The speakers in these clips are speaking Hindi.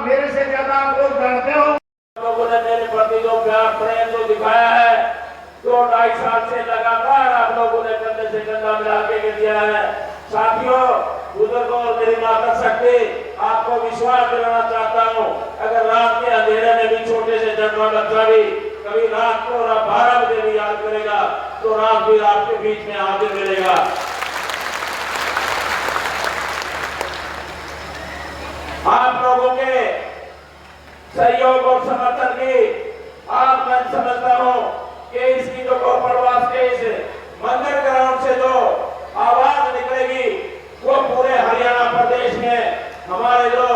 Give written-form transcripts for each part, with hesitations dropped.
मेरे से ज्यादा आप लोग जानते हो। लोगों ने मेरे प्रति जो प्यार प्रेम जो दिखाया है, 2-2.5 साल से लगातार आप लोगों ने कंधे से कंधा मिला के दिया है। साथियों, बुजुर्गों और मेरी माता शक्ति, आपको विश्वास दिलाना चाहता हूँ, अगर रात के अंधेरे में भी छोटे से जन्मा बच्चा भी कभी रात को 12 बजे भी याद करेगा तो रात भी आपके बीच में हाजिर मिलेगा। आप लोगों के सहयोग और समर्थन की आज मैं समझता हूँ कि इसकी जो कोपरवास के इस मंदिर ग्राउंड से जो आवाज निकलेगी वो पूरे हरियाणा प्रदेश में हमारे जो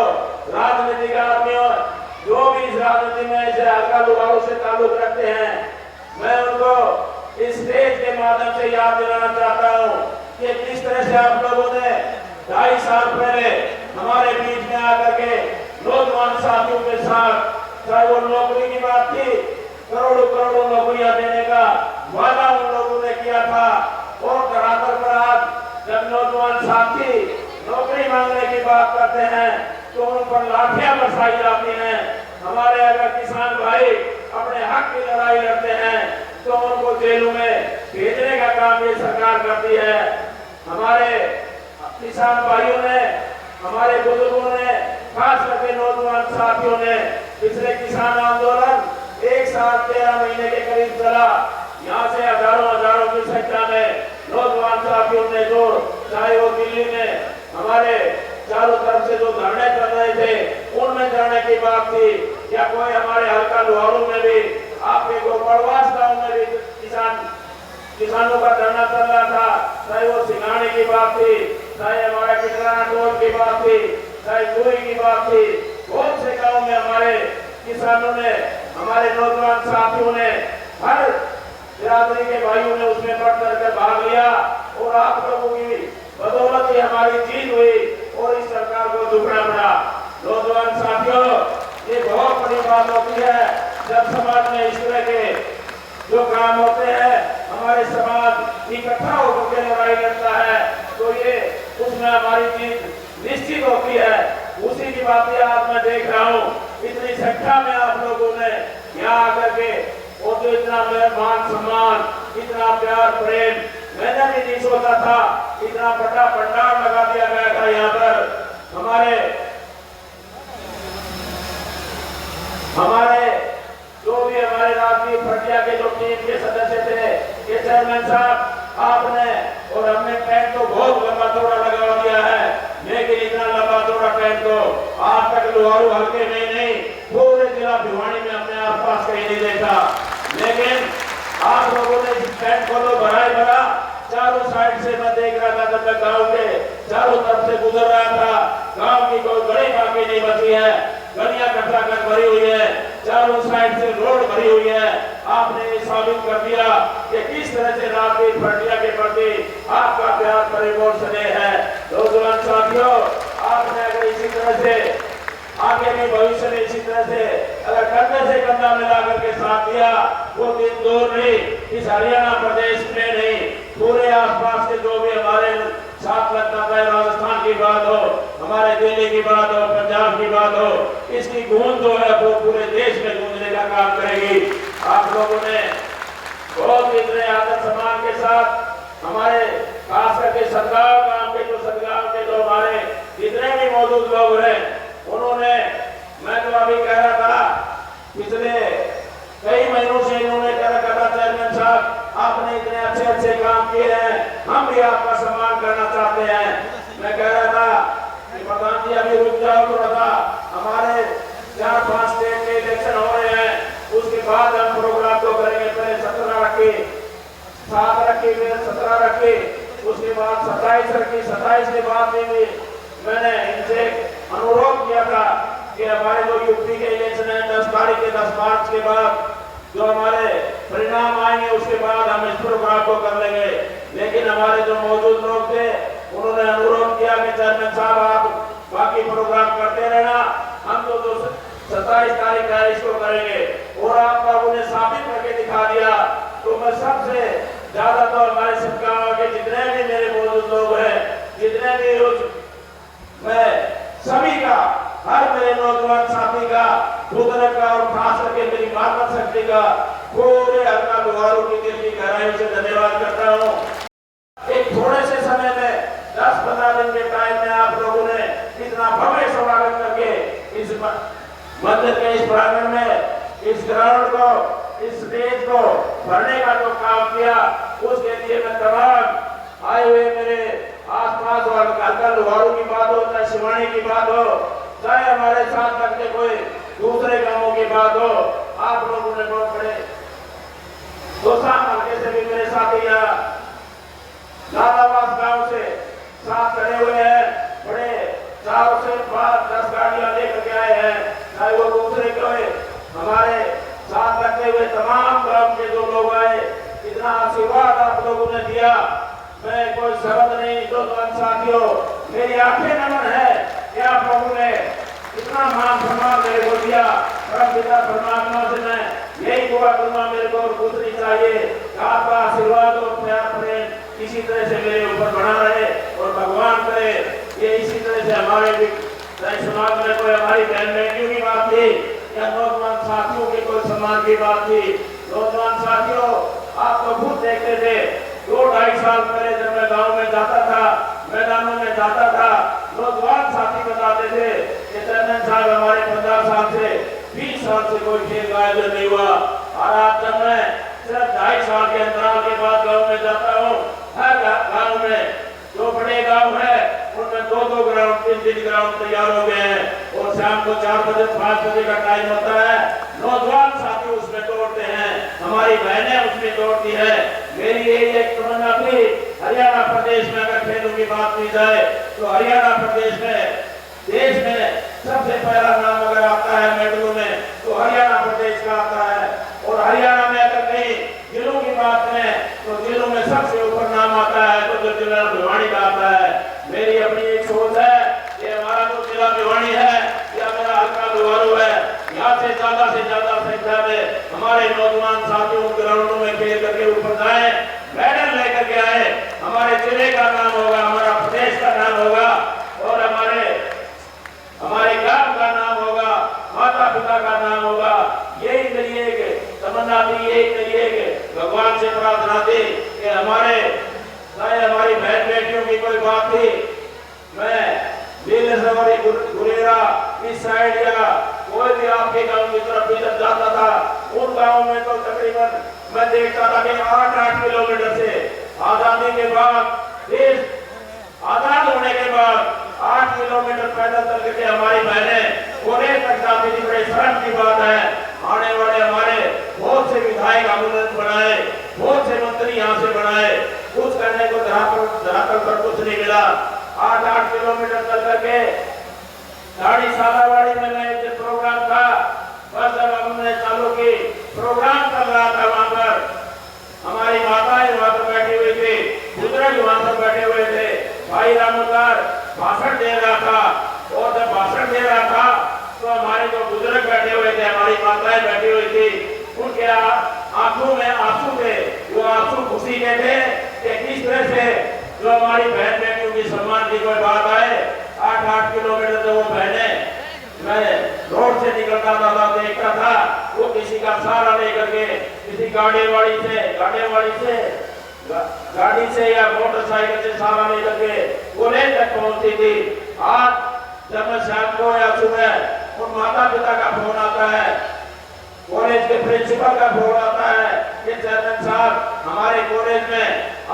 राजनीतिक आदमी जो भी इस राजनीति में इसे हल्का लुभाऊ से ताल्लुक रखते हैं, मैं उनको इस स्टेज के माध्यम से याद दिलाना चाहता हूँ कि किस तरह से आप लोगों ने 2.5 साल पहले हमारे बीच में आकर के नौजवान साथियों के साथ, चाहे वो नौकरी की बात थी, करोड़ों करोड़ों नौकरियां देने का वादा उन लोगों ने किया था, और धरातल पर आज जब नौजवान साथी नौकरी मांगने की बात करते हैं तो उन पर लाठियां बरसाई जाती हैं। हमारे अगर किसान भाई अपने हक की लड़ाई लड़ते हैं तो उनको जेलों में भेजने का काम ये सरकार करती है। हमारे किसान भाइयों ने, हमारे बुजुर्गों ने, खास करके नौजवान साथियों ने पिछले किसान आंदोलन 1 साल 13 महीने के करीब चला। यहाँ से हजारों की संख्या में नौजवान साथियों ने जो, चाहे वो दिल्ली में हमारे चारों तरफ से जो धरने चल रहे थे उनमें जाने की बात थी, या कोई हमारे हल्का लोहारू में भी, आपके गोपड़वास गांव में भी किसानों का धरना चल रहा था, चाहे वो सिंगानी की बात थी, चाहे हमारा कितना टोल की बात थी, चाहे पूरी की बात थी। बहुत से गाँव में हमारे किसानों ने, हमारे नौजवान साथियों ने, हर बिरादरी के भाइयों ने उसमें बढ़ चढ़ कर भाग लिया, और आप लोगों की बदौलत ही हमारी जीत हुई और इस सरकार को झुकना पड़ा। नौजवान साथियों, ये बहुत बड़ी बात होती है जब समाज में इस तरह के जो काम होते हैं, हमारे समाज इकट्ठा होकर लड़ाई लड़ता है तो ये उसमें हमारी जीत निश्चित होती है। उसी की बातें आज मैं देख रहा हूँ, इतनी संख्या में आप लोगों ने यहाँ आकर के, और जो इतना मान सम्मान, इतना प्यार प्रेम, मैंने भी नहीं सोचा था इतना बड़ा भंडार लगा दिया गया था यहाँ पर। हमारे जो भी हमारे राजनीतिक पार्टियां के जो टीम के सदस्य थे, ये चेयरमैन साहब आपने और हमने टेंट तो बहुत लंबा चौड़ा लगा दिया है, लेकिन इतना लंबा चौड़ा टेंट तो आज तक लोहारू हल्के में नहीं, पूरे जिला भिवानी में अपने आसपास कहीं नहीं देखा। लेकिन आप लोगों ने इस टेंट को तो भरा ही भरा। चारों साइड से मैं देख रहा था, जब मैं गाँव के चारों तरफ से गुजर रहा था, गाँव की कोई गली बाकी नहीं बची है, गलियां खचाखच भरी हुई है, चारों साइड से रोड भरी हुई है। आपने ये साबित कर दिया कि किस तरह से राजनीतिक पार्टियों के प्रति आपका प्यार प्रेम और स्नेह है। नौजवान साथियों, आपने अगर इसी तरह से आगे भी भविष्य में इसी तरह से अगर कंधे से कंधा मिलाकर के साथ दिया, वो दिन दूर नहीं, इस हरियाणा प्रदेश में नहीं, पूरे आसपास के जो भी हमारे साथ लगता है, राजस्थान की बात हो, हमारे दिल्ली की बात हो, पंजाब की बात हो, इसकी गूंज जो है वो पूरे देश में गूंजने का काम करेगी। आप लोगों ने बहुत इतने आदर सम्मान के साथ हमारे खास करके सदगांव गांव के जो हमारे जितने भी मौजूद लोग हैं, उन्होंने, मैं तो अभी कह रहा था, पिछले कई महीनों से इन्होंने कह रखा था, चेयरमैन साहब आपने इतने अच्छे अच्छे काम किए हैं, हम भी आपका सम्मान करना चाहते हैं। मैं कह रहा था कि प्रधान जी अभी रुक जाओ थोड़ा सा, हमारे 4-5 स्टेट के इलेक्शन हो रहे हैं, उसके बाद हम प्रोग्राम को करेंगे। पहले 17 रखे, 7 रखे, फिर 17 रखे, उसके बाद 27 रखी, 27 के बाद भी मैंने इनसे अनुरोध किया था कि हमारे जो यूपी के इलेक्शन है 10 तारीख के 10 मार्च के बाद जो हमारे परिणाम आएंगे उसके बाद हम इस प्रोग्राम को कर लेंगे। लेकिन हमारे जो मौजूद लोग थे उन्होंने अनुरोध किया कि चेयरमैन साहब आप बाकी प्रोग्राम करते रहना, हम तो 27 तारीख है इसको करेंगे। और आप लोगों ने साबित करके दिखा दिया। तो मैं सबसे ज्यादा तो हमारे सदगांव के जितने भी मेरे मौजूद लोग हैं, जितने भी मैं सभी का हर मेरे नौजवान साथी का, बुजुर्ग का और खास करके मेरी माता शक्ति का पूरे हल्का लोहारू की दिल की गहराई से धन्यवाद करता हूँ। एक थोड़े से समय में 10-15 दिन के टाइम में आप लोगों ने इतना भव्य स्वागत करके इस मंदिर के इस प्रांगण में, इस ग्राउंड को, इस स्टेज को भरने का जो काम किया, उसके लिए मैं तमाम आए हुए मेरे आसपास और हल्का लोहारू की बात हो, चाहे शिवानी की बात हो, चाहे हमारे साथ लगते कोई दूसरे गांवों की बात हो, आप लोगों ने बहुत बड़े दोसांझ हल्के से भी मेरे साथी यहाँ लालावास गांव से साथ खड़े हुए हैं, बड़े 4 से 5-10 गाड़ियां लेकर के आए हैं, चाहे वो दूसरे कोई हमारे साथ लगते हुए तमाम गांव के जो लोग आए, इतना आशीर्वाद आप लोगों ने दिया, मैं कोई शब्द नहीं। दोस्तों साथियों, मेरी आंखें नमन है कि आप लोगों ने इतना मान सम्मान मेरे को दिया। परमपिता परमात्मा से मैं यही दुआ करूंगा, मेरे को और कुछ नहीं चाहिए, आपका आशीर्वाद और प्यार प्रेम इसी तरह से मेरे ऊपर बना रहे और भगवान करे ये इसी तरह से हमारे भी समाज में कोई हमारी बहन बेटियों की बात थी या नौजवान साथियों की कोई सम्मान की बात थी। नौजवान साथियों, आप तो खुद देखते थे 2-2.5 साल पहले जब मैं गांव में जाता था, मैदानों में जाता था, नौजवान साथी बताते थे कि चंदन साहब हमारे 15 साल से 20 साल से कोई खेल का आयोजन नहीं हुआ, और आज जब मैं सिर्फ 2.5 साल के अंतराल के बाद गांव में जाता हूँ, हर गांव में जो बड़े गांव है उनमें 2-2 ग्राउंड, 3-3 ग्राउंड तैयार हो गए हैं और शाम को 4 बजे 5 बजे का टाइम होता है, नौजवान साथी उसमें दौड़ते हैं, हमारी बहनें उसमें दौड़ती है। मेरी यही एक तमन्ना थी, हरियाणा प्रदेश में अगर खेलों की बात की जाए तो हरियाणा प्रदेश में देश में सबसे पहला नाम अगर आता है मेडलों में तो हरियाणा प्रदेश का आता है, और हरियाणा में अगर कहीं जिलों की बात करें तो जिलों में सबसे ऊपर नाम आता है तो जो जिला भिवानी का आता है। मेरी अपनी एक सोच है कि हमारा जो जिला भिवानी है या मेरा हल्का लोहारू है, यहाँ से ज्यादा संख्या में हमारे नौजवान साथियों ग्राउंडों में खेल करके ऊपर जाए, मेडल लेकर के आए, हमारे जिले का नाम होगा, हमारा प्रदेश का नाम होगा और हमारे गांव का नाम होगा, माता पिता का नाम होगा। यही मेरी एक तमन्ना थी, यही मेरी एक भगवान से प्रार्थना थी कि हमारी बहन बेटियों की कोई बात थी, मैं नीलेश्वरी गुरेरा इस साइड या कोई भी आपके गांव की तरफ भी जब जाता था, उन गांवों में तो तकरीबन मैं देखता था कि 8-8 किलोमीटर से आजादी के बाद, देश आजाद होने के बाद 8 किलोमीटर पैदल चल करके हमारी बहनें कोने तक जाती थी। बड़े शर्म की बात है, आने वाले हमारे बहुत से विधायक आंदोलन बनाए, बहुत से मंत्री यहाँ से बनाए, कुछ करने को धरातल पर कुछ नहीं मिला। 8-8 किलोमीटर चल करके गाड़ी सालावाड़ी में मैं जब प्रोग्राम था, बस जब हमने चालू की, प्रोग्राम चल रहा था, वहां पर हमारी माताएं वहां पर बैठी हुई थी, बुजुर्ग वहां पर बैठे हुए थे, भाई रामोदार भाषण दे रहा था, और जब भाषण दे रहा था तो हमारे जो बुजुर्ग बैठे हुए थे, हमारी माताएं बैठी हुई थी, उनके आंखों में आंसू थे। वो आंसू खुशी के थे कि किस तरह से जो हमारी बहन बेटियों की सम्मान की कोई बात आए। 8-8 किलोमीटर से वो बहनें, मैं रोड से निकलता था, देखता था वो किसी का सहारा लेकर के, किसी गाड़ी से या मोटरसाइकिल से सहारा लेकर के कोने तक पहुंचती थी। आज जब मैं शाम को या सुबह उन माता पिता का फोन आता है, कॉलेज के प्रिंसिपल का फोन आता है कि चेयरमैन साहब हमारे कॉलेज में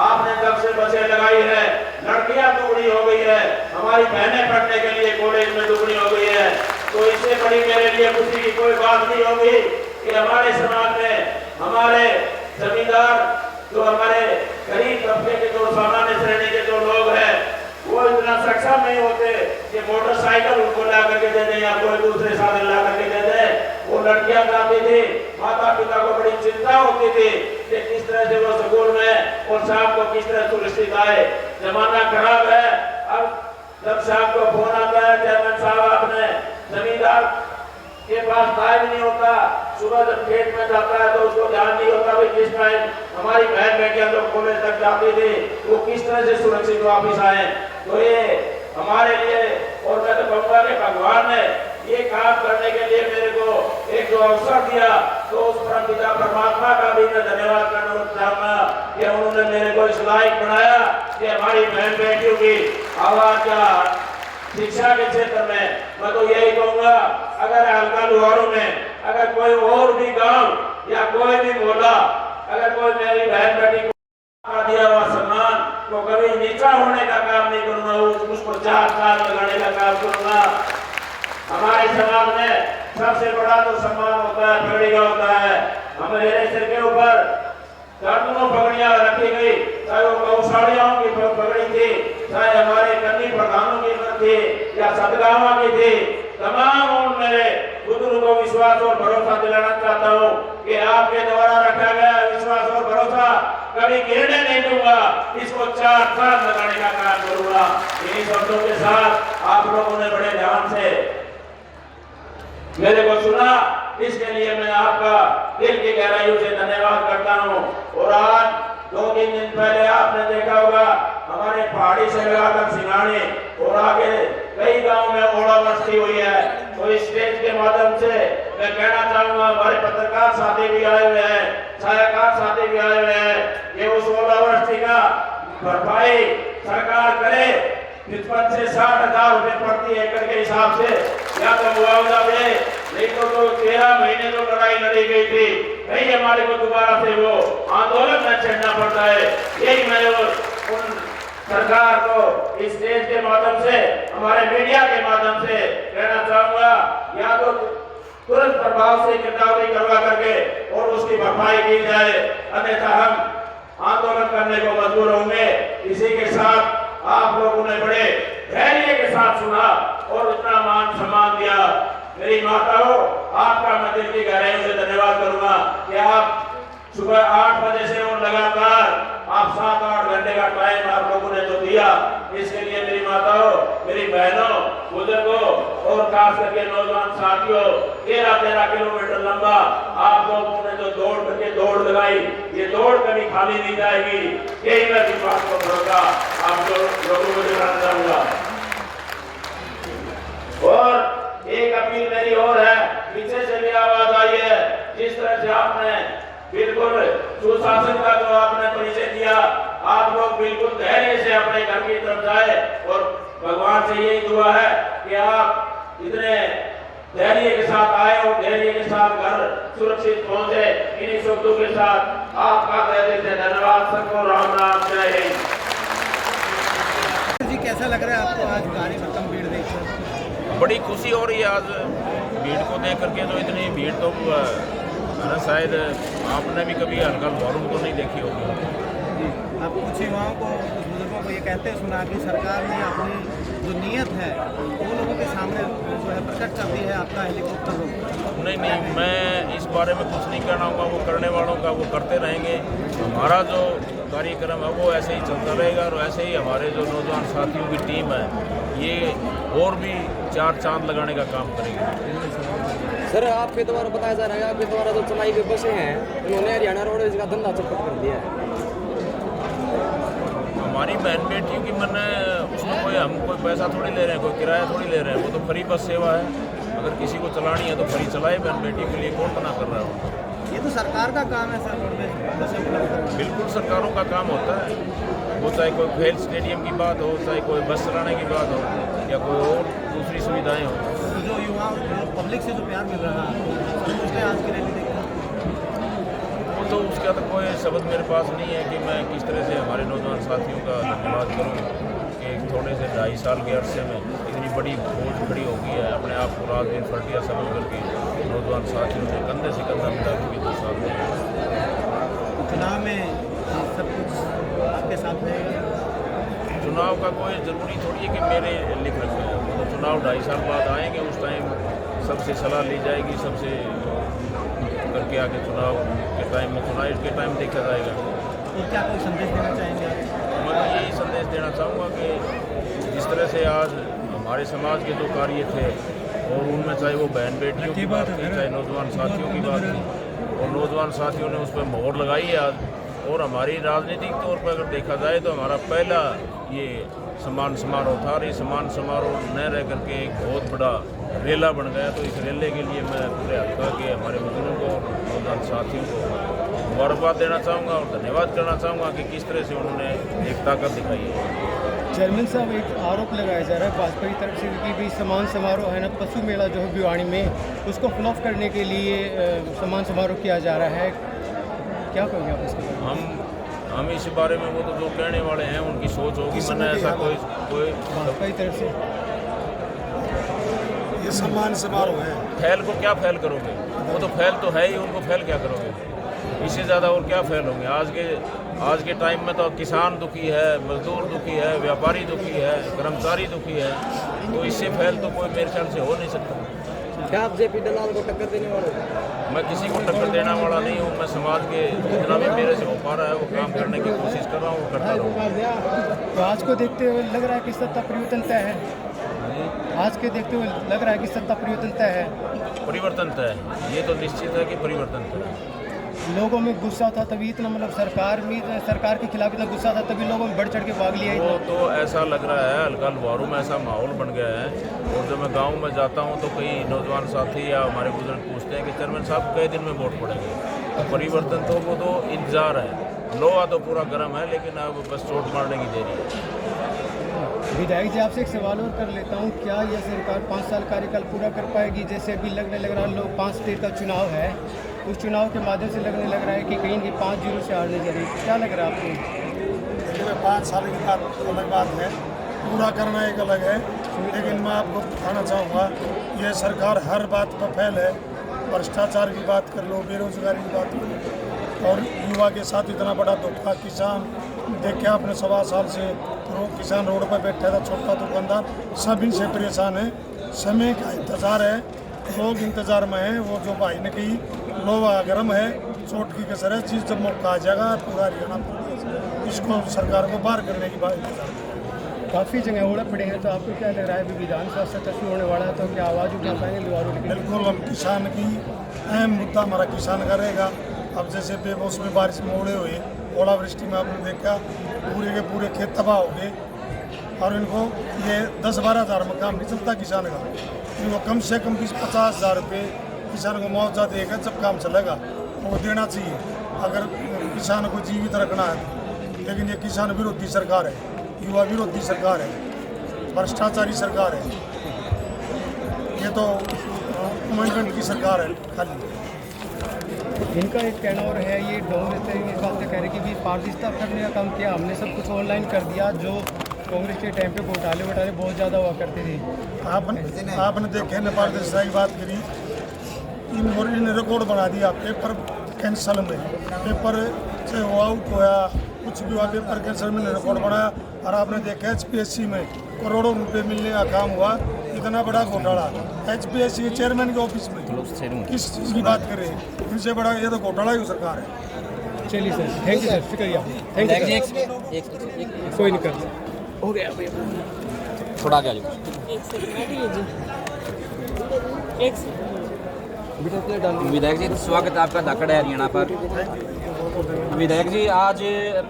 आपने जब से बसें लगाई है, लड़कियां दुगनी हो गई है, हमारी बहनें पढ़ने के लिए कॉलेज में दुगनी हो गई है, तो इससे बड़ी मेरे लिए खुशी की कोई बात नहीं होगी कि हमारे समाज में हमारे जमींदार, जो हमारे गरीब तबके के, जो सामान्य श्रेणी के जो लोग हैं, वो इतना सक्षम नहीं होते कि मोटरसाइकिल उनको ला करके दे दें या कोई दूसरे साधन ला करके दे दें। वो लड़कियां जाती थी, माता पिता को बड़ी चिंता होती थी कि किस तरह से वो स्कूल में और शाम को किस तरह सुरक्षित आए। जमाना खराब है, अब जब शाम को फोन आता है चेयरमैन साहब आपने जमींदार के पास टाइम नहीं होता, सुबह जब खेत में जाता है तो उसको ध्यान नहीं होता भाई किस टाइम हमारी बहन बेटियां जो कॉलेज तक जाती थी वो किस तरह से सुरक्षित वापिस आए। तो ये हमारे लिए और मैं तो कहूँगा कि भगवान ने ये काम करने के लिए मेरे को एक जो अवसर दिया, तो उस परमपिता परमात्मा का भी मैं धन्यवाद करना चाहूंगा कि उन्होंने मेरे को इस लायक बनाया कि हमारी बहन बेटियों की आवाज या शिक्षा के क्षेत्र में मैं तो यही कहूंगा, अगर हल्का लोहारों में अगर कोई और भी गांव या कोई भी मोहल्ला अगर कोई मेरी बहन बेटी को दिया हुआ सम्मान तो कभी नीचा होने का काम नहीं करूंगा, उसको 4 साल लगाने का काम करूंगा। हमारे समाज में सबसे बड़ा तो सम्मान होता है पगड़ी का होता है। हमारे सिर के ऊपर दर्जनों पगड़ियां रखी गई, चाहे वो गौशालियों की पगड़ी थी, चाहे हमारे कन्नी प्रधानों की थी या सदगावा की थी, तमाम उन मेरे बुजुर्गों को विश्वास और भरोसा दिलाना चाहता हूँ कि आपके द्वारा रखा गया विश्वास और भरोसा कभी गिरने नहीं दूंगा, इसको 4 साल लगाने का काम करूंगा। इन्हीं शब्दों के साथ आप लोगों ने बड़े ध्यान से मेरे को सुना, इसके लिए मैं आपका दिल की गहराइयों से धन्यवाद करता हूँ। और आज 2-3 दिन पहले आपने देखा होगा हमारे पहाड़ी से लगाकर सिंगाड़ी और आगे कई गांव में ओलावृष्टि हुई है, तो इस स्टेज के माध्यम से मैं कहना चाहूंगा हमारे पत्रकार साथी भी आए हुए हैं, छायाकार साथी भी आए हुए हैं, ये उस ओलावृष्टि का भरपाई सरकार करे। 55 से 60 हजार रुपए प्रति एकड़ के हिसाब से या तो मुआवजा दे, नहीं तो 13 महीने तो लड़ाई लड़ी गई थी, नहीं हमारे को दोबारा से वो आंदोलन में चढ़ना पड़ता है। यही मैं उन सरकार को इस स्टेज के माध्यम से हमारे मीडिया के माध्यम से कहना चाहूंगा, या तो तुरंत प्रभाव से गिरदावरी करवा करके और उसकी भरपाई की जाए, अन्यथा हम आंदोलन करने को मजबूर होंगे। इसी के साथ आप लोगों ने बड़े धैर्य के साथ सुना और इतना मान सम्मान दिया। मेरी माताओं, आपका मैं दिल की गहराइयों से धन्यवाद करूंगा कि आप सुबह 8 बजे से और लगातार आप 7-8 घंटे का टाइम आप लोगों ने जो दिया, इसके लिए मेरी माताओं, मेरी बहनों, बुजुर्गों और खास करके नौजवान साथियों, 13-13 किलोमीटर लंबा आप लोगों ने जो दौड़ करके दौड़ लगाई, ये दौड़ कभी खाली नहीं जाएगी, यही मैं विश्वास को भरोसा आप लोगों को दिलाना चाहूंगा। और एक अपील मेरी और है, पीछे से भी आवाज आई है, जिस तरह से आपने बिल्कुल सुशासन का जो आपने परिचय दिया, आप लोग बिल्कुल धैर्य से अपने घर की तरफ जाए और भगवान से यही दुआ है कि आप इतने धैर्य के साथ आए और धैर्य के साथ घर सुरक्षित पहुंचे। इन्हीं शब्दों के साथ आपका तहे से धन्यवाद। सबको राम राम, जय हिंद। जी कैसा लग रहा है आपको आज गाड़ी खत्म भीड़ देखकर? बड़ी खुशी हो रही है आज भीड़ को देख करके, तो इतनी भीड़ तो शायद आपने भी कभी हल्का वॉल्यूम तो नहीं देखी होगी। जी, आप कुछ युवाओं को, कुछ बुजुर्गों को ये कहते सुना कि सरकार ने अपनी जो नीयत है वो लोगों के सामने जो है प्रकट कर दी है, आपका हेलीकॉप्टर रोक। नहीं, मैं इस बारे में कुछ नहीं कहना होगा, वो करने वालों का वो करते रहेंगे। हमारा जो कार्यक्रम है वो ऐसे ही चलता रहेगा और ऐसे ही हमारे जो नौजवान साथियों की टीम है ये और भी 4 चांद लगाने का काम करेगी। सर आपके द्वारा बताया जा रहा है, आपके द्वारा जो चलाई हुई बसें हैं उन्होंने हरियाणा रोडवेज का धंधा चौपट कर दिया है। हमारी बहन बेटियों की मैंने उसमें हम कोई पैसा थोड़ी ले रहे हैं, कोई किराया थोड़ी ले रहे हैं, वो तो फ्री बस सेवा है। अगर किसी को चलानी है तो फ्री चलाए, बहन बेटियों के लिए कौन मना कर रहा है? ये तो सरकार का काम है सर, रोडवेज बसें उपलब्ध करना। बिल्कुल सरकारों का काम होता है, वो चाहे कोई खेल स्टेडियम की बात हो, चाहे कोई बस चलाने की बात हो या कोई और दूसरी सुविधाएं हो। तो जो युवा पब्लिक से जो प्यार मिल रहा है उसके आज की रैली देखकर वो तो उसका तो कोई शब्द मेरे पास नहीं है कि मैं किस तरह से हमारे नौजवान साथियों का धन्यवाद करूँ कि थोड़े से 2.5 साल के अरसे में इतनी बड़ी फौज खड़ी हो गई है। अपने आप को रात दिन फटिया समझ करके नौजवान साथियों ने कंधे से कंधा मिला के 2 साल में चुनाव में सब कुछ आपके साथ रहेगा। चुनाव का कोई ज़रूरी थोड़ी है कि मेरे लिख रखे हैं, तो चुनाव 2.5 साल बाद आएंगे, उस टाइम सबसे सलाह ली जाएगी, सबसे करके आगे चुनाव के टाइम में चुनाव के टाइम देखा जाएगा। तो क्या कोई संदेश देना चाहेंगे आप? मैं यही संदेश देना चाहूँगा कि जिस तरह से आज हमारे समाज के जो कार्य थे और उनमें चाहे वो बहन बेटियों की बात थी, चाहे नौजवान साथियों की बात थी, और नौजवान साथियों ने उस पर मोहर लगाई है आज। और हमारी राजनीतिक तौर पर अगर देखा जाए तो हमारा पहला ये सम्मान समारोह था और ये सम्मान समारोह न रह करके एक बहुत बड़ा रेला बन गया। तो इस रेले के लिए मैं पूरे हल्का के हमारे बुजुर्गों और नौजवान साथियों को मुबारकबाद देना चाहूँगा और धन्यवाद करना चाहूँगा कि किस तरह से उन्होंने एक ताकत दिखाई है। चेयरमैन साहब, एक आरोप लगाया जा रहा है भाजपा की तरफ से कि भाई सम्मान समारोह है ना, पशु मेला जो है भिवाड़ी में, उसको फ्लॉप करने के लिए सम्मान समारोह किया जा रहा है। क्या कहोगे आप इसके बारे में? हम इस बारे में वो तो जो कहने वाले हैं उनकी सोच होगी, मैंने ऐसा कोई भाजपा की तरफ से ये सम्मान समारोह है। फैल को क्या फैल करोगे? वो तो फैल तो है ही, उनको फैल क्या करोगे? इससे ज़्यादा और क्या फैल होंगे? आज के टाइम में तो किसान दुखी है, मजदूर दुखी है, व्यापारी दुखी है, कर्मचारी दुखी है, तो इससे फैल तो कोई मेरे ख्याल से हो नहीं सकता। क्या आप जेपी दलाल को टक्कर देने वाले हो? मैं किसी को टक्कर देने वाला नहीं हूँ। मैं समाज के जितना भी मेरे से हो पा रहा है वो काम करने की कोशिश कर रहा हूँ, करता रहूँ। तो आज को देखते हुए लग रहा है कि सत्ता परिवर्तन तय है। आज के देखते हुए लग रहा है कि सत्ता परिवर्तन तय है। परिवर्तन तय है, ये तो निश्चित है कि परिवर्तन तय है। लोगों में गुस्सा था तभी इतना, मतलब सरकार के खिलाफ इतना गुस्सा था तभी लोगों में बढ़ चढ़ के भाग लिया। वो तो ऐसा लग रहा है हल्का लुहारू में ऐसा माहौल बन गया है। और जब मैं गांव में जाता हूं तो कई नौजवान साथी या हमारे बुजुर्ग पूछते हैं कि चेयरमैन साहब कई दिन में वोट पड़ेंगे। तो परिवर्तन तो वो तो इंतजार है। लोहा तो पूरा गर्म है लेकिन अब बस चोट मारने की देरी है। विधायक जी, आपसे एक सवाल और कर लेता हूँ, क्या यह सरकार 5 साल कार्यकाल पूरा कर पाएगी? जैसे अभी लगने लग रहा है, लोग 5 स्टेट का चुनाव है, उस चुनाव के माध्यम से लगने लग रहा है कि कहीं भी 5-0 से हारने जा रही है। क्या लग रहा है आपको? देखिए 5 साल की बात अलग बात है, पूरा करना एक अलग है। लेकिन मैं आपको बताना चाहूँगा ये सरकार हर बात पर फैल है। भ्रष्टाचार की बात कर लो, बेरोजगारी की बात कर लो, और युवा के साथ इतना बड़ा धोखा। किसान देखिए आपने 1.25 साल से किसान रोड पर बैठा था, छोटा दुकानदार, सब इनसे परेशान है। समय का इंतज़ार है, लोग इंतज़ार में हैं। वो जो भाई ने कही लोहा गर्म है, चोट की कसर है, चीज़ जब मौका आ जाएगा पूरा हरियाणा इसको सरकार को बाहर करने की बात। काफ़ी जगह ओढ़े पड़े हैं, तो आपको क्या लग रहा है अभी विधानसभा सत्र शुरू होने वाला है, तो क्या आवाज़ उठा पाएंगे लुहारू? बिल्कुल, हम किसान की अहम मुद्दा हमारा किसान का रहेगा। अब जैसे बेमौसमी बारिश में ओढ़े हुए, ओलावृष्टि में आपने देखा पूरे के पूरे खेत तबाह हो गए, और इनको ये 10-12 हज़ार में काम नहीं चलता किसान का। इनको कम से कम 20-50 हज़ार रुपये किसान को मुआवजा देगा, जब काम चलेगा वो देना चाहिए अगर किसान को जीवित रखना है। लेकिन ये किसान विरोधी सरकार है, युवा विरोधी सरकार है, भ्रष्टाचारी सरकार है, ये तो कमेंटमेंट की सरकार है खाली। इनका एक कहना और है, ये डोंग देते हैं, इस बात से कह रहे कि भी पारदर्शिता करने का काम किया हमने, सब कुछ ऑनलाइन कर दिया। जो कांग्रेस के टाइम पे घोटाले बहुत ज़्यादा हुआ करते थे। आपने देखे न पारदर्शिता की बात करी, इन रिकॉर्ड बना दिया पेपर कैंसल में, पेपर से वो आउट होया, कुछ भी हुआ, पेपर कैंसल में रिकॉर्ड बनाया। और आपने देखा HPSC में करोड़ों रुपए मिलने का काम हुआ, इतना बड़ा घोटाला HPSC के चेयरमैन के ऑफिस में, किस चीज़ की बात करें? इनसे बड़ा ये तो घोटाला ही सरकार है। चलिए सर, थैंक यू सर, शुक्रिया, थैंक यू। कोई नहीं कर हो गया भैया, थोड़ा क्या विधायक जी, स्वागत है आपका धाकड़ है हरियाणा पर। विधायक जी, आज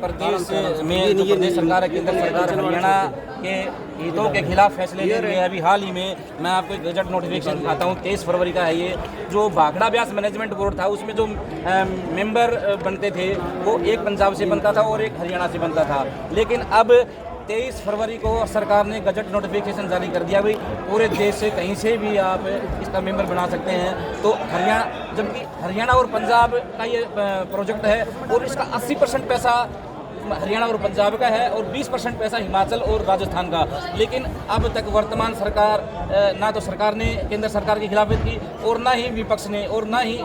प्रदेश में जो प्रदेश सरकार है, केंद्र सरकार हरियाणा के हितों के खिलाफ फैसले ले रही है। अभी हाल ही में मैं आपको एक गजट नोटिफिकेशन दिखाता हूँ, 23 फरवरी का है ये। जो भाखड़ा ब्यास मैनेजमेंट बोर्ड था, उसमें जो मेंबर बनते थे वो एक पंजाब से बनता था और एक हरियाणा से बनता था। लेकिन अब 23 फरवरी को सरकार ने गजट नोटिफिकेशन जारी कर दिया, भाई पूरे देश से कहीं से भी आप इसका मेंबर बना सकते हैं। तो हरियाणा, जबकि हरियाणा और पंजाब का ये प्रोजेक्ट है और इसका 80% पैसा हरियाणा और पंजाब का है और 20% पैसा हिमाचल और राजस्थान का। लेकिन अब तक वर्तमान सरकार, ना तो सरकार ने केंद्र सरकार की खिलाफत की और ना ही विपक्ष ने, और ना ही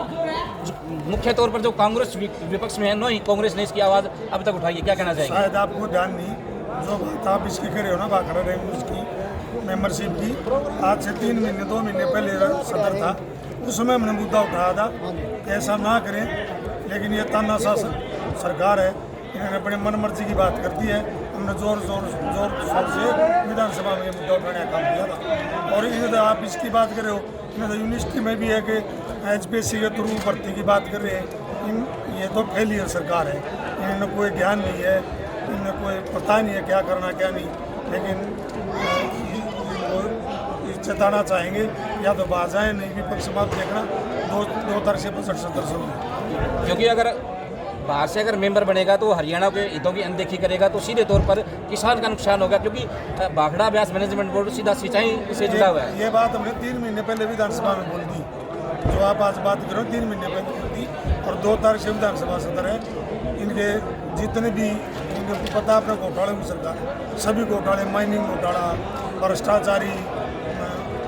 मुख्य तौर पर जो कांग्रेस विपक्ष में है, ना ही कांग्रेस ने इसकी आवाज़ अब तक उठाई है। क्या कहना चाहिए? शायद आपको ध्यान नहीं, जो बात आप इसकी कर रहे हो ना भाखड़ा रेंज की मेंबरशिप की, आज से 3 महीने 2 महीने पहले सदर था, उस समय हमने मुद्दा उठाया था ऐसा ना करें। लेकिन ये तानाशाह सरकार है, इन्होंने अपने मन मर्जी की बात कर दी है। हमने जोर शोर से विधानसभा में मुद्दा उठाने का काम किया था। और इन्हें आप इसकी बात कर रहे हो, इन्हें तो यूनिवर्सिटी में भी है कि HPSC के थ्रू भर्ती की बात कर रहे हैं। ये तो फेलियर सरकार है, इन्हें कोई ज्ञान नहीं है, इन्हें कोई पता नहीं है क्या करना क्या नहीं। लेकिन चेताना चाहेंगे या तो बाहर जाए, नहीं विपक्ष में आप देखना 2 तारीख से 65-70 शुरू है। क्योंकि अगर बाहर से अगर मेंबर बनेगा तो हरियाणा के हितों की अनदेखी करेगा तो सीधे तौर पर किसान का नुकसान होगा, क्योंकि भाखड़ा ब्यास मैनेजमेंट बोर्ड सीधा सिंचाई से जुड़ा हुआ है। ये बात हमने 3 महीने पहले विधानसभा में बोल दी, जो आप आज बात करो 3 महीने पहले बोल दी। और 2 तारीख से विधानसभा सत्र है, इनके जितने भी इनको पता अपने घोटाले की सरकार, सभी घोटाले, माइनिंग घोटाला, भ्रष्टाचारी,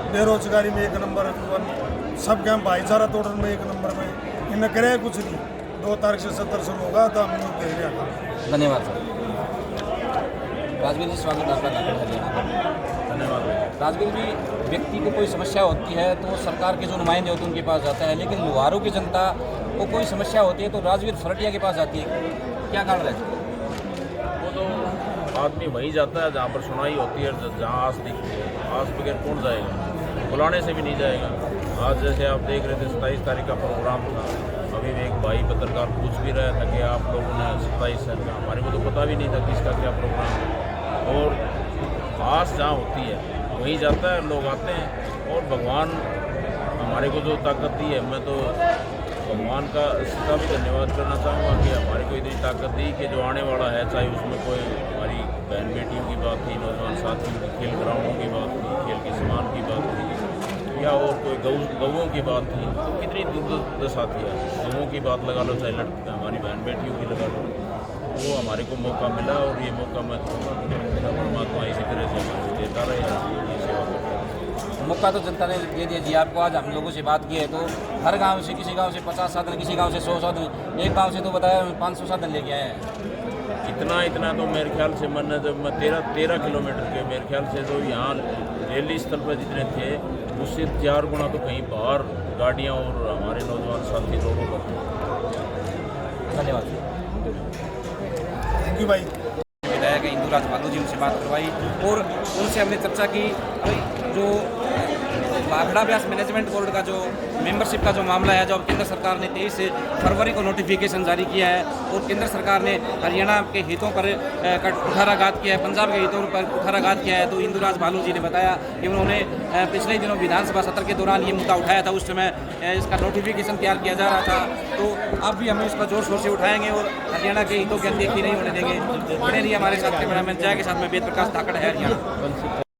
बेरोजगारी में 1 नंबर, सब हम भाईचारा तोड़ने में 1 नंबर में, इन्हें करे कुछ नहीं। 2 तारीख से सत्र शुरू होगा तो हम लोग देख रहे। धन्यवाद सर। राजवीर जी, स्वागत आपका धाकड़ हरियाणा। धन्यवाद। राजवीर जी, व्यक्ति को कोई समस्या होती है तो सरकार के जो नुमाइंदे होते हैं उनके पास जाता है, लेकिन लुहारों की जनता को कोई समस्या होती है तो राजवीर फरटिया के पास आती है, क्या कारण है? वो तो आदमी वहीं जाता है जहाँ पर सुनाई होती है, जहाँ आस दिखती है। आस बगैर कौन जाएगा? बुलाने से भी नहीं जाएगा। आज जैसे आप देख रहे थे 27 तारीख का प्रोग्राम था, अभी एक भाई पत्रकार पूछ भी रहा था कि आप लोगों ने 27 का, हमारे को तो पता भी नहीं था किसका क्या प्रोग्राम है। और आस जहाँ होती है वहीं जाता है, लोग आते हैं। और भगवान हमारे को जो ताकत दी है, मैं तो भगवान का इसका भी धन्यवाद करना चाहूँगा कि हमारे को इतनी ताकत दी कि जो आने वाला है, चाहे उसमें कोई हमारी बहन बेटियों की बात थी, नौजवान साथियों की खेल ग्राउंडों की बात थी, खेल के सामान की बात थी, या और कोई गऊओं की बात थी, कितनी दुर्दशा थी। गऊओं की बात लगा लो, चाहे लड़की हमारी बहन बेटियों की लगा लो, वो हमारे को मौका मिला। और ये मौका मैं परमात्मा इसी तरह से हमें देता रहे, ये सेवा करता रहे। मौका तो जनता ने दे दिया जी आपको। आज हम लोगों से बात की है तो हर गांव से, किसी गांव से 50 साधन, किसी गांव से 100 साधन, एक गांव से तो बताया 500 साधन लेके आए हैं। इतना तो मेरे ख्याल से मैंने जब मैं 13 किलोमीटर के, मेरे ख्याल से जो यहाँ रैली स्थल पर जितने थे उससे 4 गुना तो कहीं बाहर गाड़ियाँ और हमारे नौजवान साथी लोगों पर थे। धन्यवाद। थैंक यू भाई। विधायक इंदुराज भालू जी, उनसे बात करवाई और उनसे हमने चर्चा की जो भाखड़ा ब्यास मैनेजमेंट बोर्ड का जो मेंबरशिप का जो मामला है, जो अब केंद्र सरकार ने 23 फरवरी को नोटिफिकेशन जारी किया है और केंद्र सरकार ने हरियाणा के हितों पर कुठाराघात किया है, पंजाब के हितों पर कुठाराघात किया है। तो इंदुराज भालू जी ने बताया कि उन्होंने पिछले दिनों विधानसभा सत्र के दौरान ये मुद्दा उठाया था, उस समय इसका नोटिफिकेशन तैयार किया जा रहा था। तो अब भी हम इसका जोर शोर से उठाएंगे और हरियाणा के हितों की अनदेखी नहीं होने देंगे। बने रहिए हमारे साथ। कैमरामैन जय के साथ में वेद प्रकाश धाकड़ है, हरियाणा।